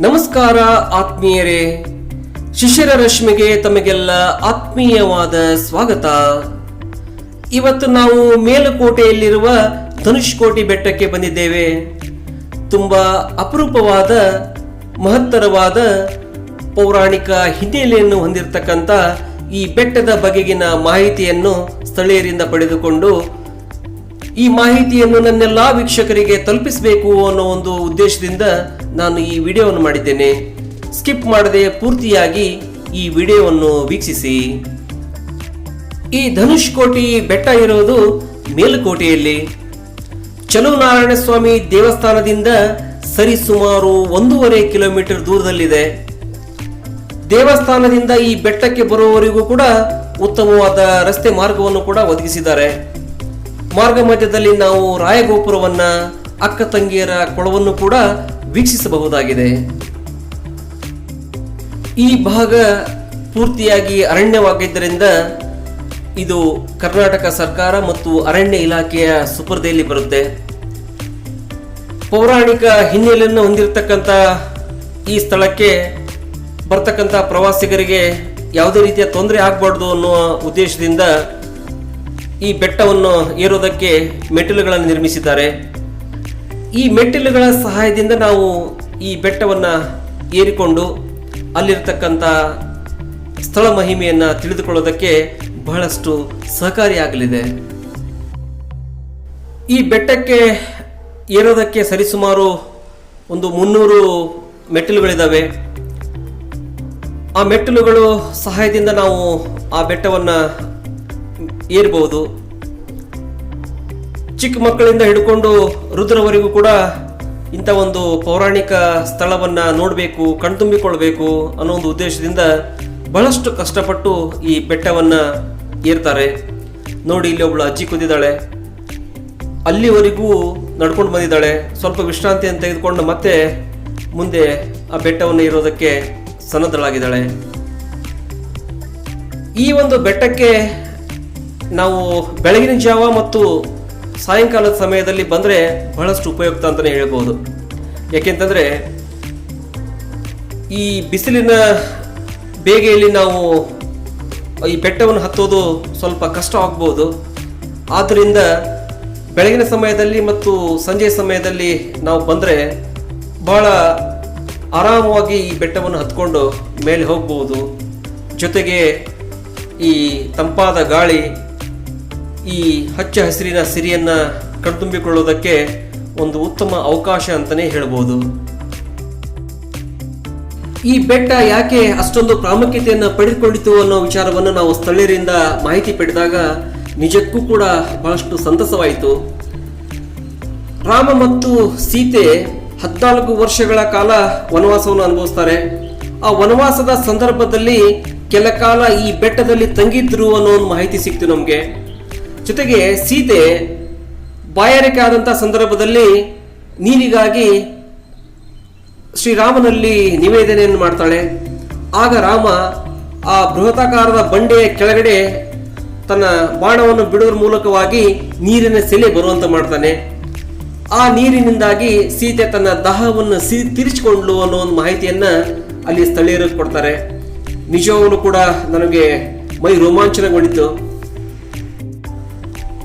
ನಮಸ್ಕಾರ ಆತ್ಮೀಯರೇ, ಶಿಶಿರ ರಶ್ಮಿಗೆ ತಮಗೆಲ್ಲ ಆತ್ಮೀಯವಾದ ಸ್ವಾಗತ. ಇವತ್ತು ನಾವು ಮೇಲುಕೋಟೆಯಲ್ಲಿರುವ ಧನುಷ್ಕೋಟಿ ಬೆಟ್ಟಕ್ಕೆ ಬಂದಿದ್ದೇವೆ. ತುಂಬಾ ಅಪರೂಪವಾದ ಮಹತ್ತರವಾದ ಪೌರಾಣಿಕ ಹಿನ್ನೆಲೆಯನ್ನು ಹೊಂದಿರತಕ್ಕಂಥ ಈ ಬೆಟ್ಟದ ಬಗೆಗಿನ ಮಾಹಿತಿಯನ್ನು ಸ್ಥಳೀಯರಿಂದ ಪಡೆದುಕೊಂಡು ಈ ಮಾಹಿತಿಯನ್ನು ನನ್ನೆಲ್ಲ ವೀಕ್ಷಕರಿಗೆ ತಲುಪಿಸಬೇಕು ಅನ್ನೋ ಒಂದು ಉದ್ದೇಶದಿಂದ ನಾನು ಈ ವಿಡಿಯೋವನ್ನು ಮಾಡಿದ್ದೇನೆ. ಸ್ಕಿಪ್ ಮಾಡದೆ ಪೂರ್ತಿಯಾಗಿ ಈ ವಿಡಿಯೋವನ್ನು ವೀಕ್ಷಿಸಿ. ಈ ಧನುಷ್ಕೋಟಿ ಬೆಟ್ಟ ಇರೋದು ಮೇಲುಕೋಟೆಯಲ್ಲಿ ಚಲುವನಾರಾಯಣ ಸ್ವಾಮಿ ದೇವಸ್ಥಾನದಿಂದ ಸರಿಸುಮಾರು 1.5 ಕಿಲೋಮೀಟರ್ ದೂರದಲ್ಲಿದೆ. ದೇವಸ್ಥಾನದಿಂದ ಈ ಬೆಟ್ಟಕ್ಕೆ ಬರುವವರೆಗೂ ಕೂಡ ಉತ್ತಮವಾದ ರಸ್ತೆ ಮಾರ್ಗವನ್ನು ಕೂಡ ಒದಗಿಸಿದ್ದಾರೆ. ಮಾರ್ಗ ಮಧ್ಯದಲ್ಲಿ ನಾವು ರಾಯಗೋಪುರವನ್ನ, ಅಕ್ಕ ತಂಗಿಯರ ಕೊಳವನ್ನು ಕೂಡ ವೀಕ್ಷಿಸಬಹುದಾಗಿದೆ. ಈ ಭಾಗ ಪೂರ್ತಿಯಾಗಿ ಅರಣ್ಯವಾಗಿದ್ದರಿಂದ ಇದು ಕರ್ನಾಟಕ ಸರ್ಕಾರ ಮತ್ತು ಅರಣ್ಯ ಇಲಾಖೆಯ ಸುಪರ್ದಿಯಲ್ಲಿ ಬರುತ್ತೆ. ಪೌರಾಣಿಕ ಹಿನ್ನೆಲೆಯನ್ನು ಹೊಂದಿರತಕ್ಕಂಥ ಈ ಸ್ಥಳಕ್ಕೆ ಬರ್ತಕ್ಕಂಥ ಪ್ರವಾಸಿಗರಿಗೆ ಯಾವುದೇ ರೀತಿಯ ತೊಂದರೆ ಆಗಬಾರ್ದು ಅನ್ನುವ ಉದ್ದೇಶದಿಂದ ಈ ಬೆಟ್ಟವನ್ನು ಏರೋದಕ್ಕೆ ಮೆಟ್ಟಿಲುಗಳನ್ನು ನಿರ್ಮಿಸಿದ್ದಾರೆ. ಈ ಮೆಟ್ಟಿಲುಗಳ ಸಹಾಯದಿಂದ ನಾವು ಈ ಬೆಟ್ಟವನ್ನು ಏರಿಕೊಂಡು ಅಲ್ಲಿರ್ತಕ್ಕಂಥ ಸ್ಥಳ ಮಹಿಮೆಯನ್ನು ತಿಳಿದುಕೊಳ್ಳೋದಕ್ಕೆ ಬಹಳಷ್ಟು ಸಹಕಾರಿಯಾಗಲಿದೆ. ಈ ಬೆಟ್ಟಕ್ಕೆ ಏರೋದಕ್ಕೆ ಸರಿಸುಮಾರು ಒಂದು 300 ಮೆಟ್ಟಿಲುಗಳಿದ್ದಾವೆ. ಆ ಮೆಟ್ಟಿಲುಗಳು ಸಹಾಯದಿಂದ ನಾವು ಆ ಬೆಟ್ಟವನ್ನು ಏರಬಹುದು. ಚಿಕ್ಕ ಮಕ್ಕಳಿಂದ ಹಿಡ್ಕೊಂಡು ವೃದ್ಧರವರೆಗೂ ಕೂಡ ಇಂಥ ಒಂದು ಪೌರಾಣಿಕ ಸ್ಥಳವನ್ನು ನೋಡಬೇಕು, ಕಣ್ತುಂಬಿಕೊಳ್ಬೇಕು ಅನ್ನೋ ಒಂದು ಉದ್ದೇಶದಿಂದ ಬಹಳಷ್ಟು ಕಷ್ಟಪಟ್ಟು ಈ ಬೆಟ್ಟವನ್ನು ಏರ್ತಾರೆ. ನೋಡಿ, ಇಲ್ಲಿ ಒಬ್ಳು ಅಜ್ಜಿ ಕೂತಿದ್ದಾಳೆ. ಅಲ್ಲಿವರೆಗೂ ನಡ್ಕೊಂಡು ಬಂದಿದ್ದಾಳೆ. ಸ್ವಲ್ಪ ವಿಶ್ರಾಂತಿಯನ್ನು ತೆಗೆದುಕೊಂಡು ಮತ್ತೆ ಮುಂದೆ ಆ ಬೆಟ್ಟವನ್ನು ಏರೋದಕ್ಕೆ ಸನ್ನದ್ಧಳಾಗಿದ್ದಾಳೆ. ಈ ಒಂದು ಬೆಟ್ಟಕ್ಕೆ ನಾವು ಬೆಳಗಿನ ಜಾವ ಮತ್ತು ಸಾಯಂಕಾಲದ ಸಮಯದಲ್ಲಿ ಬಂದರೆ ಬಹಳಷ್ಟು ಉಪಯುಕ್ತ ಅಂತಲೇ ಹೇಳ್ಬೋದು. ಯಾಕೆಂತಂದರೆ ಈ ಬಿಸಿಲಿನ ಬೇಗೆಯಲ್ಲಿ ನಾವು ಈ ಬೆಟ್ಟವನ್ನು ಹತ್ತೋದು ಸ್ವಲ್ಪ ಕಷ್ಟ ಆಗ್ಬೋದು. ಆದ್ದರಿಂದ ಬೆಳಗಿನ ಸಮಯದಲ್ಲಿ ಮತ್ತು ಸಂಜೆಯ ಸಮಯದಲ್ಲಿ ನಾವು ಬಂದರೆ ಬಹಳ ಆರಾಮವಾಗಿ ಈ ಬೆಟ್ಟವನ್ನು ಹತ್ಕೊಂಡು ಮೇಲೆ ಹೋಗ್ಬೋದು. ಜೊತೆಗೆ ಈ ತಂಪಾದ ಗಾಳಿ, ಈ ಹಚ್ಚ ಹಸಿರಿನ ಸಿರಿಯನ್ನು ಕಣ್ತುಂಬಿಕೊಳ್ಳೋದಕ್ಕೆ ಒಂದು ಉತ್ತಮ ಅವಕಾಶ ಅಂತಲೇ ಹೇಳ್ಬೋದು. ಈ ಬೆಟ್ಟ ಯಾಕೆ ಅಷ್ಟೊಂದು ಪ್ರಾಮುಖ್ಯತೆಯನ್ನು ಪಡೆದುಕೊಂಡಿತು ಅನ್ನೋ ವಿಚಾರವನ್ನು ನಾವು ಸ್ಥಳೀಯರಿಂದ ಮಾಹಿತಿ ಪಡೆದಾಗ ನಿಜಕ್ಕೂ ಕೂಡ ಬಹಳಷ್ಟು ಸಂತಸವಾಯಿತು. ರಾಮ ಮತ್ತು ಸೀತೆ 14 ವರ್ಷಗಳ ಕಾಲ ವನವಾಸವನ್ನು ಅನುಭವಿಸ್ತಾರೆ. ಆ ವನವಾಸದ ಸಂದರ್ಭದಲ್ಲಿ ಕೆಲ ಕಾಲ ಈ ಬೆಟ್ಟದಲ್ಲಿ ತಂಗಿದ್ರು ಅನ್ನೋ ಒಂದು ಮಾಹಿತಿ ಸಿಕ್ತು ನಮಗೆ. ಜೊತೆಗೆ ಸೀತೆ ಬಾಯಾರಿಕೆ ಆದಂಥ ಸಂದರ್ಭದಲ್ಲಿ ನೀರಿಗಾಗಿ ಶ್ರೀರಾಮನಲ್ಲಿ ನಿವೇದನೆಯನ್ನು ಮಾಡ್ತಾಳೆ. ಆಗ ರಾಮ ಆ ಬೃಹತಾಕಾರದ ಬಂಡೆಯ ಕೆಳಗಡೆ ತನ್ನ ಬಾಣವನ್ನು ಬಿಡುವ ಮೂಲಕವಾಗಿ ನೀರಿನ ಸೆಲೆ ಬರುವಂತ ಮಾಡ್ತಾನೆ. ಆ ನೀರಿನಿಂದಾಗಿ ಸೀತೆ ತನ್ನ ದಾಹವನ್ನು ತೀರಿಸಿಕೊಂಡ್ಲು ಅನ್ನೋ ಒಂದು ಮಾಹಿತಿಯನ್ನ ಅಲ್ಲಿ ಸ್ಥಳೀಯರು ಕೊಡ್ತಾರೆ. ನಿಜವಾಗಲೂ ಕೂಡ ನನಗೆ ಮೈ ರೋಮಾಂಚನಗೊಂಡಿತು.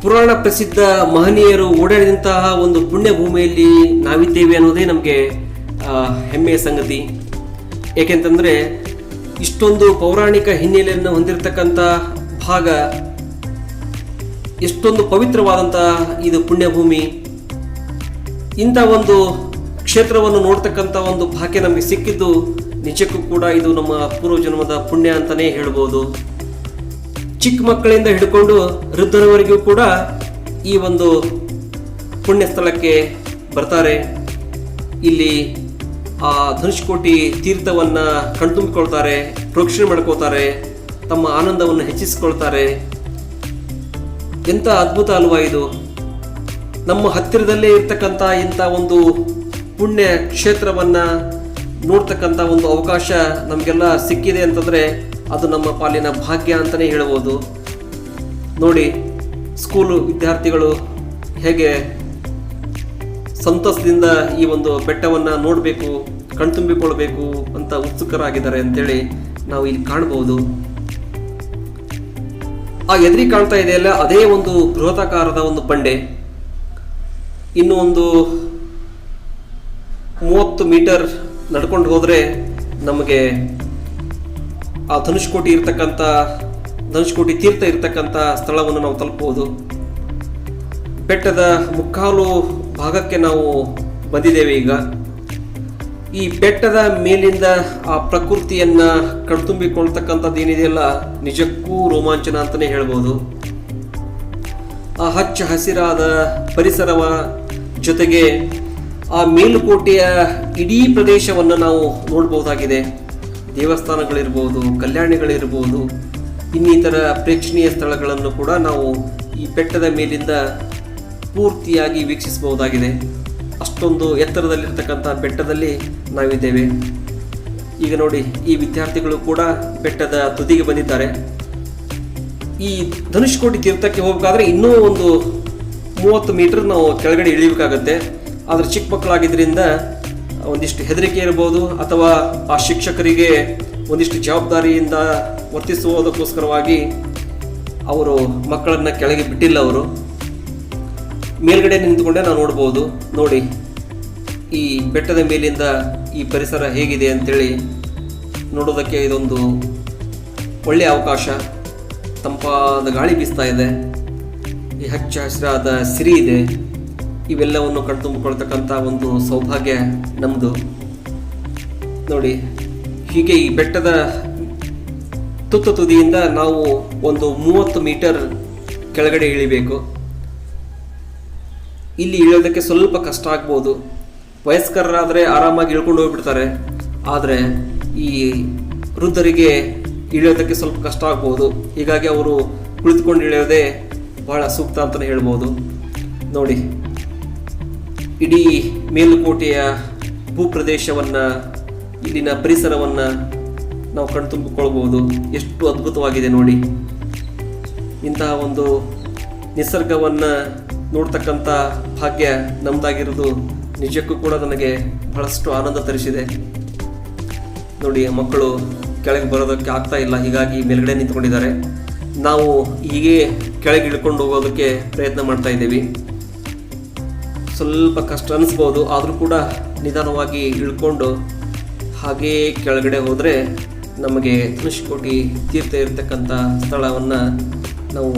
ಪುರಾಣ ಪ್ರಸಿದ್ಧ ಮಹನೀಯರು ಓಡಾಡಿದಂತಹ ಒಂದು ಪುಣ್ಯ ಭೂಮಿಯಲ್ಲಿ ನಾವಿದ್ದೇವೆ ಅನ್ನೋದೇ ನಮಗೆ ಹೆಮ್ಮೆಯ ಸಂಗತಿ. ಏಕೆಂತಂದರೆ ಇಷ್ಟೊಂದು ಪೌರಾಣಿಕ ಹಿನ್ನೆಲೆಯನ್ನು ಹೊಂದಿರತಕ್ಕಂಥ ಭಾಗ, ಎಷ್ಟೊಂದು ಪವಿತ್ರವಾದಂಥ ಇದು ಪುಣ್ಯಭೂಮಿ. ಇಂಥ ಒಂದು ಕ್ಷೇತ್ರವನ್ನು ನೋಡ್ತಕ್ಕಂಥ ಒಂದು ಭಾಗ್ಯ ನಮಗೆ ಸಿಕ್ಕಿದ್ದು ನಿಜಕ್ಕೂ ಕೂಡ ಇದು ನಮ್ಮ ಪೂರ್ವಜನ್ಮದ ಪುಣ್ಯ ಅಂತಲೇ ಹೇಳ್ಬೋದು. ಚಿಕ್ಕ ಮಕ್ಕಳಿಂದ ಹಿಡ್ಕೊಂಡು ವೃದ್ಧರವರೆಗೂ ಕೂಡ ಈ ಒಂದು ಪುಣ್ಯ ಸ್ಥಳಕ್ಕೆ ಬರ್ತಾರೆ. ಇಲ್ಲಿ ಆ ಧನುಷ್ಕೋಟಿ ತೀರ್ಥವನ್ನು ಕಣ್ತುಂಬಿಕೊಳ್ತಾರೆ, ಪ್ರೋಕ್ಷಣೆ ಮಾಡ್ಕೋತಾರೆ, ತಮ್ಮ ಆನಂದವನ್ನು ಹೆಚ್ಚಿಸಿಕೊಳ್ತಾರೆ. ಎಂಥ ಅದ್ಭುತ ಅಲ್ವಾ ಇದು! ನಮ್ಮ ಹತ್ತಿರದಲ್ಲೇ ಇರ್ತಕ್ಕಂಥ ಇಂಥ ಒಂದು ಪುಣ್ಯ ಕ್ಷೇತ್ರವನ್ನು ನೋಡ್ತಕ್ಕಂಥ ಒಂದು ಅವಕಾಶ ನಮಗೆಲ್ಲ ಸಿಕ್ಕಿದೆ ಅಂತಂದರೆ ಅದು ನಮ್ಮ ಪಾಲಿನ ಭಾಗ್ಯ ಅಂತಲೇ ಹೇಳ್ಬೋದು. ನೋಡಿ, ಸ್ಕೂಲು ವಿದ್ಯಾರ್ಥಿಗಳು ಹೇಗೆ ಸಂತಸದಿಂದ ಈ ಒಂದು ಬೆಟ್ಟವನ್ನು ನೋಡಬೇಕು, ಕಣ್ತುಂಬಿಕೊಳ್ಬೇಕು ಅಂತ ಉತ್ಸುಕರಾಗಿದ್ದಾರೆ ಅಂತೇಳಿ ನಾವು ಇಲ್ಲಿ ಕಾಣಬಹುದು. ಆ ಎದುರಿಗೆ ಕಾಣ್ತಾ ಇದೆಯಲ್ಲ, ಅದೇ ಒಂದು ಬೃಹತಾಕಾರದ ಒಂದು ಬಂಡೆ. ಇನ್ನು ಒಂದು 30 ಮೀಟರ್ ನಡ್ಕೊಂಡು ಹೋದರೆ ನಮಗೆ ಆ ಧನುಷ್ಕೋಟಿ ತೀರ್ಥ ಇರ್ತಕ್ಕಂಥ ಸ್ಥಳವನ್ನು ನಾವು ತಲುಪಬಹುದು. ಬೆಟ್ಟದ ಮುಕ್ಕಾಲು ಭಾಗಕ್ಕೆ ನಾವು ಬಂದಿದ್ದೇವೆ ಈಗ. ಈ ಬೆಟ್ಟದ ಮೇಲಿಂದ ಆ ಪ್ರಕೃತಿಯನ್ನ ಕಣ್ತುಂಬಿಕೊಳ್ತಕ್ಕಂಥದ್ದು ಏನಿದೆಯಲ್ಲ, ನಿಜಕ್ಕೂ ರೋಮಾಂಚನ ಅಂತಲೇ ಹೇಳ್ಬೋದು. ಆ ಹಚ್ಚ ಹಸಿರಾದ ಪರಿಸರವ ಜೊತೆಗೆ ಆ ಮೇಲುಕೋಟೆಯ ಇಡೀ ಪ್ರದೇಶವನ್ನು ನಾವು ನೋಡ್ಬೋದಾಗಿದೆ. ದೇವಸ್ಥಾನಗಳಿರ್ಬೋದು, ಕಲ್ಯಾಣಿಗಳಿರ್ಬೋದು, ಇನ್ನಿತರ ಪ್ರೇಕ್ಷಣೀಯ ಸ್ಥಳಗಳನ್ನು ಕೂಡ ನಾವು ಈ ಬೆಟ್ಟದ ಮೇಲಿಂದ ಪೂರ್ತಿಯಾಗಿ ವೀಕ್ಷಿಸಬಹುದಾಗಿದೆ. ಅಷ್ಟೊಂದು ಎತ್ತರದಲ್ಲಿರ್ತಕ್ಕಂಥ ಬೆಟ್ಟದಲ್ಲಿ ನಾವಿದ್ದೇವೆ. ಈಗ ನೋಡಿ, ಈ ವಿದ್ಯಾರ್ಥಿಗಳು ಕೂಡ ಬೆಟ್ಟದ ತುದಿಗೆ ಬಂದಿದ್ದಾರೆ. ಈ ಧನುಷ್ಕೋಟಿ ತೀರ್ಥಕ್ಕೆ ಹೋಗಬೇಕಾದ್ರೆ ಇನ್ನೂ ಒಂದು 30 ಮೀಟರ್ ನಾವು ಕೆಳಗಡೆ ಇಳಿಬೇಕಾಗತ್ತೆ. ಆದರೆ ಚಿಕ್ಕ ಮಕ್ಕಳಾಗಿದ್ದರಿಂದ ಒಂದಿಷ್ಟು ಹೆದರಿಕೆ ಇರ್ಬೋದು, ಅಥವಾ ಆ ಶಿಕ್ಷಕರಿಗೆ ಒಂದಿಷ್ಟು ಜವಾಬ್ದಾರಿಯಿಂದ ವರ್ತಿಸುವುದಕ್ಕೋಸ್ಕರವಾಗಿ ಅವರು ಮಕ್ಕಳನ್ನು ಕೆಳಗೆ ಬಿಟ್ಟಿಲ್ಲ. ಅವರು ಮೇಲ್ಗಡೆ ನಿಂತುಕೊಂಡೆ ನಾವು ನೋಡ್ಬೋದು. ನೋಡಿ, ಈ ಬೆಟ್ಟದ ಮೇಲಿಂದ ಈ ಪರಿಸರ ಹೇಗಿದೆ ಅಂತೇಳಿ ನೋಡೋದಕ್ಕೆ ಇದೊಂದು ಒಳ್ಳೆಯ ಅವಕಾಶ. ತಂಪಾದ ಗಾಳಿ ಬೀಸ್ತಾ ಇದೆ, ಈ ಹಚ್ಚ ಹಸಿರಾದ ಸಿರಿ ಇದೆ. ಇವೆಲ್ಲವನ್ನು ಕಣ್ತುಂಬಿಕೊಳ್ತಕ್ಕಂಥ ಒಂದು ಸೌಭಾಗ್ಯ ನಮ್ಮದು. ನೋಡಿ, ಹೀಗೆ ಈ ಬೆಟ್ಟದ ತುದಿಯಿಂದ ನಾವು ಒಂದು 30 ಮೀಟರ್ ಕೆಳಗಡೆ ಇಳಿಬೇಕು. ಇಲ್ಲಿ ಇಳಿಯೋದಕ್ಕೆ ಸ್ವಲ್ಪ ಕಷ್ಟ ಆಗ್ಬೋದು. ವಯಸ್ಕರಾದರೆ ಆರಾಮಾಗಿ ಇಳ್ಕೊಂಡು ಹೋಗ್ಬಿಡ್ತಾರೆ. ಆದರೆ ಈ ವೃದ್ಧರಿಗೆ ಇಳಿಯೋದಕ್ಕೆ ಸ್ವಲ್ಪ ಕಷ್ಟ ಆಗ್ಬೋದು. ಹೀಗಾಗಿ ಅವರು ಕುಳಿತುಕೊಂಡು ಇಳಿಯೋದೇ ಬಹಳ ಸೂಕ್ತ ಅಂತಲೇ ಹೇಳ್ಬೋದು. ನೋಡಿ, ಇಡೀ ಮೇಲುಕೋಟೆಯ ಭೂಪ್ರದೇಶವನ್ನು, ಇಲ್ಲಿನ ಪರಿಸರವನ್ನು ನಾವು ಕಣ್ತುಂಬಿಕೊಳ್ಬೋದು. ಎಷ್ಟು ಅದ್ಭುತವಾಗಿದೆ ನೋಡಿ. ಇಂತಹ ಒಂದು ನಿಸರ್ಗವನ್ನು ನೋಡ್ತಕ್ಕಂಥ ಭಾಗ್ಯ ನಮ್ಮದಾಗಿರೋದು ನಿಜಕ್ಕೂ ಕೂಡ ನನಗೆ ಬಹಳಷ್ಟು ಆನಂದ ತರಿಸಿದೆ. ನೋಡಿ, ಮಕ್ಕಳು ಕೆಳಗೆ ಬರೋದಕ್ಕೆ ಆಗ್ತಾ ಇಲ್ಲ, ಹೀಗಾಗಿ ಮೇಲ್ಗಡೆ ನಿಂತ್ಕೊಂಡಿದ್ದಾರೆ. ನಾವು ಹೀಗೆ ಕೆಳಗೆ ಇಳ್ಕೊಂಡು ಹೋಗೋದಕ್ಕೆ ಪ್ರಯತ್ನ ಮಾಡ್ತಾ ಇದ್ದೀವಿ. ಸ್ವಲ್ಪ ಕಷ್ಟ ಅನಿಸ್ಬೋದು, ಆದರೂ ಕೂಡ ನಿಧಾನವಾಗಿ ಇಳ್ಕೊಂಡು ಹಾಗೇ ಕೆಳಗಡೆ ಹೋದರೆ ನಮಗೆ ಧನುಷ್ಕೋಟಿ ತೀರ್ಥ ಇರತಕ್ಕಂಥ ಸ್ಥಳವನ್ನು ನಾವು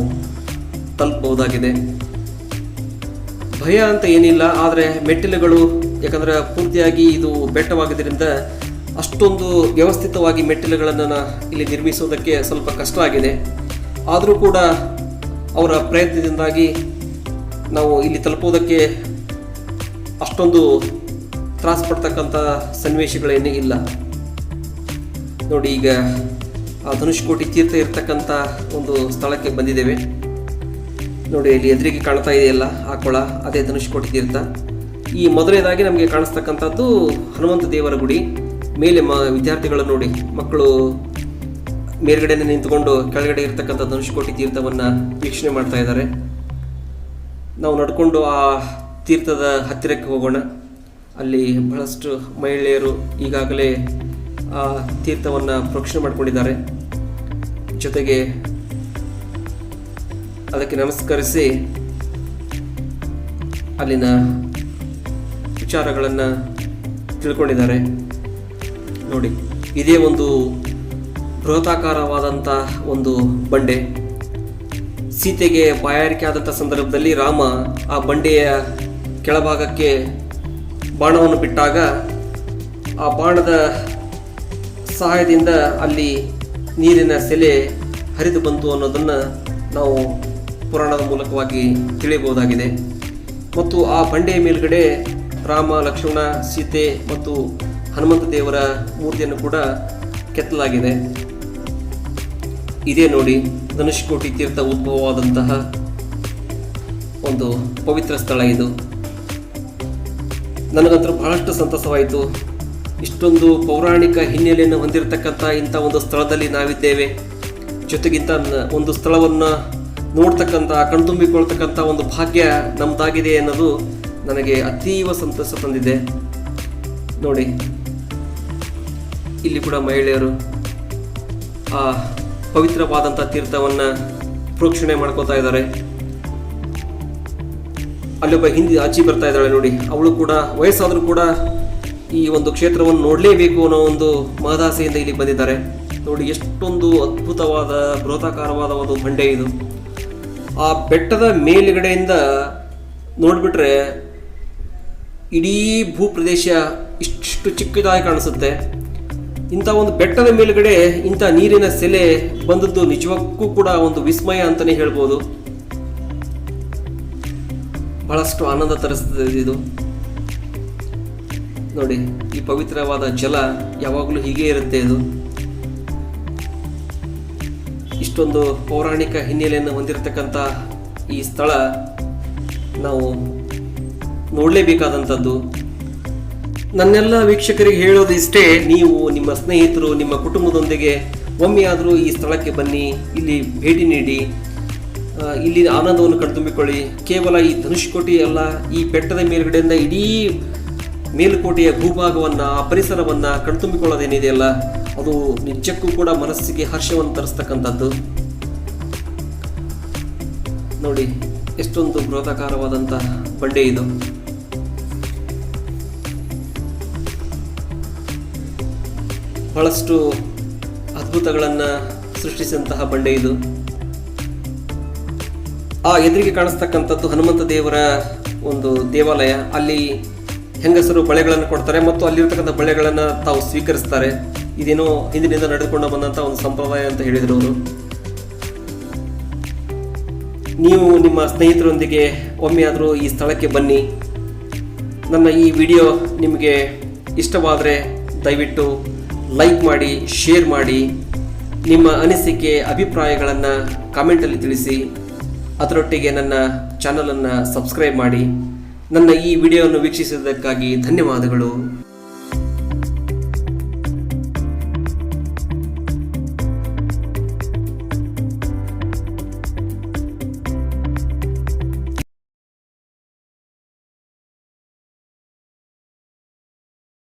ತಲುಪಬಹುದಾಗಿದೆ. ಭಯ ಅಂತ ಏನಿಲ್ಲ, ಆದರೆ ಮೆಟ್ಟಿಲುಗಳು, ಯಾಕಂದರೆ ಪೂರ್ತಿಯಾಗಿ ಇದು ಬೆಟ್ಟವಾಗಿದ್ದರಿಂದ ಅಷ್ಟೊಂದು ವ್ಯವಸ್ಥಿತವಾಗಿ ಮೆಟ್ಟಿಲುಗಳನ್ನು ಇಲ್ಲಿ ನಿರ್ಮಿಸೋದಕ್ಕೆ ಸ್ವಲ್ಪ ಕಷ್ಟ ಆಗಿದೆ. ಆದರೂ ಕೂಡ ಅವರ ಪ್ರಯತ್ನದಿಂದಾಗಿ ನಾವು ಇಲ್ಲಿ ತಲುಪೋದಕ್ಕೆ ಅಷ್ಟೊಂದು ತ್ರಾಸ ಪಡ್ತಕ್ಕಂಥ ಸನ್ನಿವೇಶಗಳೇನೇ ಇಲ್ಲ. ನೋಡಿ, ಈಗ ಆ ಧನುಷ್ಕೋಟಿ ತೀರ್ಥ ಇರ್ತಕ್ಕಂಥ ಒಂದು ಸ್ಥಳಕ್ಕೆ ಬಂದಿದ್ದೇವೆ. ನೋಡಿ, ಇಲ್ಲಿ ಎದುರಿಗೆ ಕಾಣ್ತಾ ಇದೆಯಲ್ಲ ಆ ಕೊಳ, ಅದೇ ಧನುಷ್ಕೋಟಿ ತೀರ್ಥ. ಈ ಮೊದಲನೇದಾಗಿ ನಮಗೆ ಕಾಣಿಸ್ತಕ್ಕಂಥದ್ದು ಹನುಮಂತ ದೇವರ ಗುಡಿ. ಮೇಲೆ ವಿದ್ಯಾರ್ಥಿಗಳು ನೋಡಿ, ಮಕ್ಕಳು ಮೇಲ್ಗಡೆ ನಿಂತುಕೊಂಡು ಕೆಳಗಡೆ ಇರ್ತಕ್ಕಂಥ ಧನುಷ್ಕೋಟಿ ತೀರ್ಥವನ್ನು ವೀಕ್ಷಣೆ ಮಾಡ್ತಾ ಇದ್ದಾರೆ. ನಾವು ನಡ್ಕೊಂಡು ಆ ತೀರ್ಥದ ಹತ್ತಿರಕ್ಕೆ ಹೋಗೋಣ. ಅಲ್ಲಿ ಬಹಳಷ್ಟು ಮಹಿಳೆಯರು ಈಗಾಗಲೇ ಆ ತೀರ್ಥವನ್ನು ಪ್ರೋಕ್ಷಣೆ ಮಾಡಿಕೊಂಡಿದ್ದಾರೆ. ಜೊತೆಗೆ ಅದಕ್ಕೆ ನಮಸ್ಕರಿಸಿ ಅಲ್ಲಿನ ವಿಚಾರಗಳನ್ನು ತಿಳ್ಕೊಂಡಿದ್ದಾರೆ. ನೋಡಿ, ಇದೇ ಒಂದು ಬೃಹತಾಕಾರವಾದಂಥ ಒಂದು ಬಂಡೆ. ಸೀತೆಗೆ ಬಾಯಾರಿಕೆ ಆದಂಥ ಸಂದರ್ಭದಲ್ಲಿ ರಾಮ ಆ ಬಂಡೆಯ ಕೆಳಭಾಗಕ್ಕೆ ಬಾಣವನ್ನು ಬಿಟ್ಟಾಗ ಆ ಬಾಣದ ಸಹಾಯದಿಂದ ಅಲ್ಲಿ ನೀರಿನ ಸೆಲೆ ಹರಿದು ಬಂತು ಅನ್ನೋದನ್ನು ನಾವು ಪುರಾಣದ ಮೂಲಕವಾಗಿ ತಿಳಿಯಬಹುದಾಗಿದೆ. ಮತ್ತು ಆ ಬಂಡೆಯ ಮೇಲ್ಗಡೆ ರಾಮ, ಲಕ್ಷ್ಮಣ, ಸೀತೆ ಮತ್ತು ಹನುಮಂತ ದೇವರ ಮೂರ್ತಿಯನ್ನು ಕೂಡ ಕೆತ್ತಲಾಗಿದೆ. ಇದೇ ನೋಡಿ ಧನುಷ್ಕೋಟಿ ತೀರ್ಥ ಉದ್ಭವವಾದಂತಹ ಒಂದು ಪವಿತ್ರ ಸ್ಥಳ ಇದು. ನನಗಂತೂ ಬಹಳಷ್ಟು ಸಂತಸವಾಯಿತು. ಇಷ್ಟೊಂದು ಪೌರಾಣಿಕ ಹಿನ್ನೆಲೆಯನ್ನು ಹೊಂದಿರತಕ್ಕಂಥ ಇಂಥ ಒಂದು ಸ್ಥಳದಲ್ಲಿ ನಾವಿದ್ದೇವೆ. ಜೊತೆಗಿಂತ ಒಂದು ಸ್ಥಳವನ್ನು ನೋಡ್ತಕ್ಕಂಥ, ಕಣ್ತುಂಬಿಕೊಳ್ತಕ್ಕಂಥ ಒಂದು ಭಾಗ್ಯ ನಮ್ಮದಾಗಿದೆ ಅನ್ನೋದು ನನಗೆ ಅತೀವ ಸಂತಸ ತಂದಿದೆ. ನೋಡಿ, ಇಲ್ಲಿ ಕೂಡ ಮಹಿಳೆಯರು ಆ ಪವಿತ್ರವಾದಂಥ ತೀರ್ಥವನ್ನು ಪ್ರೋಕ್ಷಣೆ ಮಾಡ್ಕೋತಾ ಇದ್ದಾರೆ. ಅಲ್ಲೊಬ್ಬ ಹಿಂದಿ ಅಜ್ಜಿ ಬರ್ತಾ ಇದ್ದಾಳೆ ನೋಡಿ, ಅವಳು ಕೂಡ ವಯಸ್ಸಾದರೂ ಕೂಡ ಈ ಒಂದು ಕ್ಷೇತ್ರವನ್ನು ನೋಡಲೇಬೇಕು ಅನ್ನೋ ಒಂದು ಮಹದಾಸೆಯಿಂದ ಇಲ್ಲಿ ಬಂದಿದ್ದಾರೆ. ನೋಡಿ ಎಷ್ಟೊಂದು ಅದ್ಭುತವಾದ ಬೃಹತಾಕಾರವಾದ ಒಂದು ಬಂಡೆ ಇದು. ಆ ಬೆಟ್ಟದ ಮೇಲುಗಡೆಯಿಂದ ನೋಡಿಬಿಟ್ರೆ ಇಡೀ ಭೂಪ್ರದೇಶ ಇಷ್ಟು ಚಿಕ್ಕದಾಗಿ ಕಾಣಿಸುತ್ತೆ. ಇಂಥ ಒಂದು ಬೆಟ್ಟದ ಮೇಲುಗಡೆ ಇಂಥ ನೀರಿನ ಸೆಲೆ ಬಂದದ್ದು ನಿಜಕ್ಕೂ ಕೂಡ ಒಂದು ವಿಸ್ಮಯ ಅಂತಲೇ ಹೇಳ್ಬೋದು. ಬಹಳಷ್ಟು ಆನಂದ ತರಿಸ್ತದೆ ಇದು. ನೋಡಿ ಈ ಪವಿತ್ರವಾದ ಜಲ ಯಾವಾಗಲೂ ಹೀಗೆ ಇರುತ್ತೆ. ಇದು ಇಷ್ಟೊಂದು ಪೌರಾಣಿಕ ಹಿನ್ನೆಲೆಯನ್ನು ಹೊಂದಿರತಕ್ಕಂಥ ಈ ಸ್ಥಳ ನಾವು ನೋಡಲೇಬೇಕಾದಂಥದ್ದು. ನನ್ನೆಲ್ಲ ವೀಕ್ಷಕರಿಗೆ ಹೇಳೋದು ಇಷ್ಟೇ, ನೀವು ನಿಮ್ಮ ಸ್ನೇಹಿತರು ನಿಮ್ಮ ಕುಟುಂಬದೊಂದಿಗೆ ಒಮ್ಮೆಯಾದರೂ ಈ ಸ್ಥಳಕ್ಕೆ ಬನ್ನಿ, ಇಲ್ಲಿ ಭೇಟಿ ನೀಡಿ, ಇಲ್ಲಿ ಆನಂದವನ್ನು ಕಣ್ತುಂಬಿಕೊಳ್ಳಿ. ಕೇವಲ ಈ ಧನುಷ್ಕೋಟಿ ಅಲ್ಲ, ಈ ಬೆಟ್ಟದ ಮೇಲುಗಡೆಯಿಂದ ಇಡೀ ಮೇಲುಕೋಟೆಯ ಭೂಭಾಗವನ್ನು ಆ ಪರಿಸರವನ್ನು ಕಣ್ತುಂಬಿಕೊಳ್ಳೋದೇನಿದೆಯಲ್ಲ, ಅದು ನಿಜಕ್ಕೂ ಕೂಡ ಮನಸ್ಸಿಗೆ ಹರ್ಷವನ್ನು ತರಿಸ್ತಕ್ಕಂಥದ್ದು. ನೋಡಿ ಎಷ್ಟೊಂದು ಬೃಹದಾಕಾರವಾದಂಥ ಬಂಡೆ ಇದು. ಬಹಳಷ್ಟು ಅದ್ಭುತಗಳನ್ನು ಸೃಷ್ಟಿಸಿದಂತಹ ಬಂಡೆ ಇದು. ಆ ಎದುರಿಗೆ ಕಾಣಿಸ್ತಕ್ಕಂಥದ್ದು ಹನುಮಂತ ದೇವರ ಒಂದು ದೇವಾಲಯ. ಅಲ್ಲಿ ಹೆಂಗಸರು ಬಳೆಗಳನ್ನು ಕೊಡ್ತಾರೆ ಮತ್ತು ಅಲ್ಲಿರ್ತಕ್ಕಂಥ ಬಳೆಗಳನ್ನು ತಾವು ಸ್ವೀಕರಿಸ್ತಾರೆ. ಇದೇನೋ ಹಿಂದಿನಿಂದ ನಡೆದುಕೊಂಡು ಬಂದಂಥ ಒಂದು ಸಂಪ್ರದಾಯ ಅಂತ ಹೇಳಿದರು ಅವರು. ನೀವು ನಿಮ್ಮ ಸ್ನೇಹಿತರೊಂದಿಗೆ ಒಮ್ಮೆಯಾದರೂ ಈ ಸ್ಥಳಕ್ಕೆ ಬನ್ನಿ. ನನ್ನ ಈ ವಿಡಿಯೋ ನಿಮಗೆ ಇಷ್ಟವಾದರೆ ದಯವಿಟ್ಟು ಲೈಕ್ ಮಾಡಿ, ಶೇರ್ ಮಾಡಿ, ನಿಮ್ಮ ಅನಿಸಿಕೆ ಅಭಿಪ್ರಾಯಗಳನ್ನು ಕಾಮೆಂಟಲ್ಲಿ ತಿಳಿಸಿ. ಅದರೊಟ್ಟಿಗೆ ನನ್ನ ಚಾನಲನ್ನು ಸಬ್ಸ್ಕ್ರೈಬ್ ಮಾಡಿ. ನನ್ನ ಈ ವಿಡಿಯೋವನ್ನು ವೀಕ್ಷಿಸಿದ್ದಕ್ಕಾಗಿ ಧನ್ಯವಾದಗಳು.